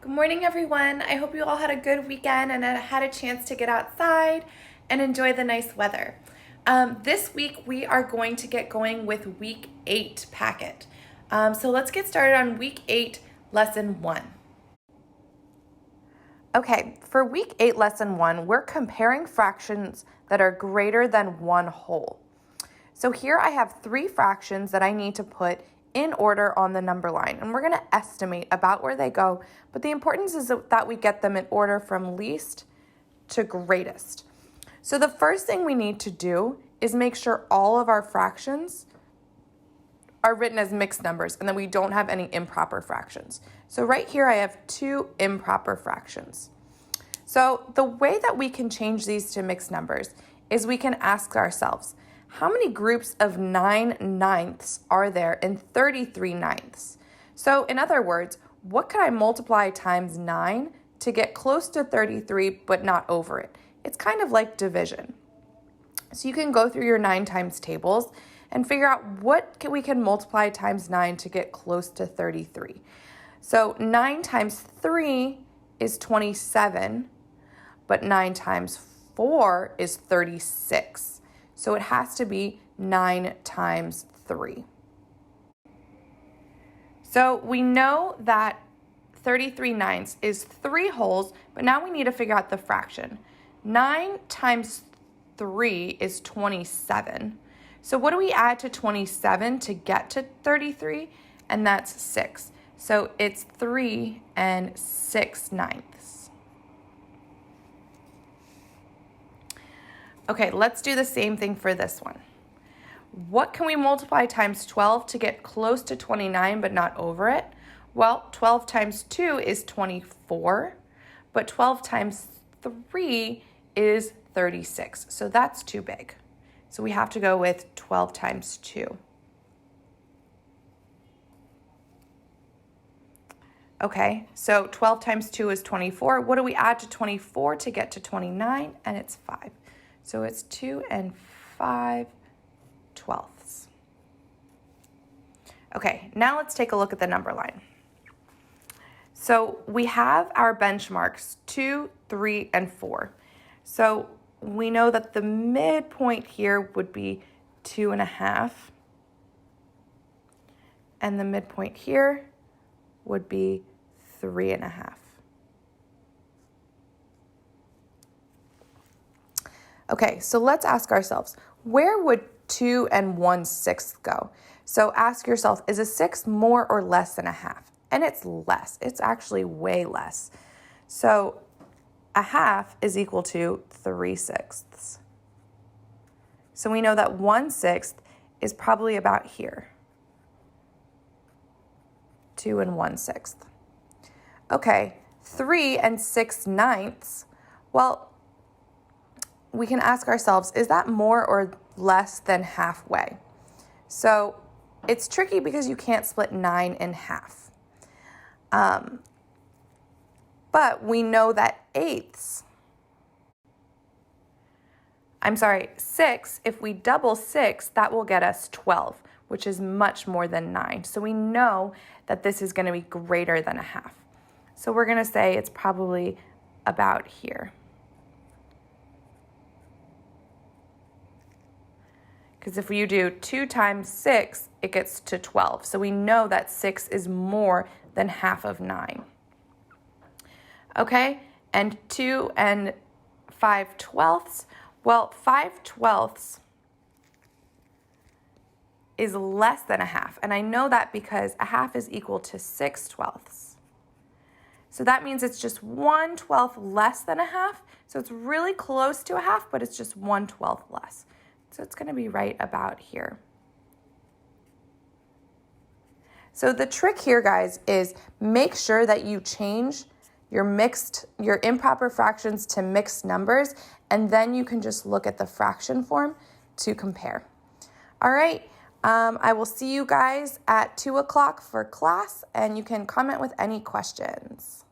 Good morning, everyone. I hope you all had a good weekend and had a chance to get outside and enjoy the nice weather. This week, we are going to get going with Week 8 packet. So let's get started on Week 8, Lesson 1. Okay, for Week 8, Lesson 1, we're comparing fractions that are greater than one whole. So here I have 3 fractions that I need to put in order on the number line, and we're going to estimate about where they go, but the importance is that we get them in order from least to greatest. So the first thing we need to do is make sure all of our fractions are written as mixed numbers and that we don't have any improper fractions. So right here I have 2 improper fractions. So the way that we can change these to mixed numbers is we can ask ourselves, how many groups of 9/9 are there in 33/9? So in other words, what could I multiply times 9 to get close to 33 but not over it? It's kind of like division. So you can go through your 9 times tables and figure out what we can multiply times 9 to get close to 33. So 9 times 3 is 27, but 9 times 4 is 36. So it has to be 9 times 3. So we know that 33/9 is 3 wholes, but now we need to figure out the fraction. 9 times 3 is 27. So what do we add to 27 to get to 33? And that's 6. So it's 3 6/9. Okay, let's do the same thing for this one. What can we multiply times 12 to get close to 29 but not over it? Well, 12 times 2 is 24, but 12 times 3 is 36. So that's too big. So we have to go with 12 times 2. Okay, so 12 times 2 is 24. What do we add to 24 to get to 29? And it's 5. So it's 2 5/12. Okay, now let's take a look at the number line. So we have our benchmarks 2, 3, and 4. So we know that the midpoint here would be 2.5. And the midpoint here would be 3.5. Okay, so let's ask ourselves, where would 2 1/6 go? So ask yourself, is a 6 more or less than a half? And it's less. It's actually way less. So a half is equal to 3/6. So we know that 1/6 is probably about here. 2 1/6. Okay, 3 6/9. Well, we can ask ourselves, is that more or less than halfway? So it's tricky because you can't split 9 in half. But we know that 6, if we double 6, that will get us 12, which is much more than 9. So we know that this is going to be greater than a half. So we're going to say it's probably about here. Because if you do 2 times 6, it gets to 12. So we know that 6 is more than half of 9. Okay, and 2 5/12. Well, 5/12 is less than a half. And I know that because a half is equal to 6/12. So that means it's just 1/12 less than a half. So it's really close to a half, but it's just 1/12 less. So it's going to be right about here. So the trick here, guys, is make sure that you change your improper fractions to mixed numbers, and then you can just look at the fraction form to compare. All right, I will see you guys at 2 o'clock for class, and you can comment with any questions.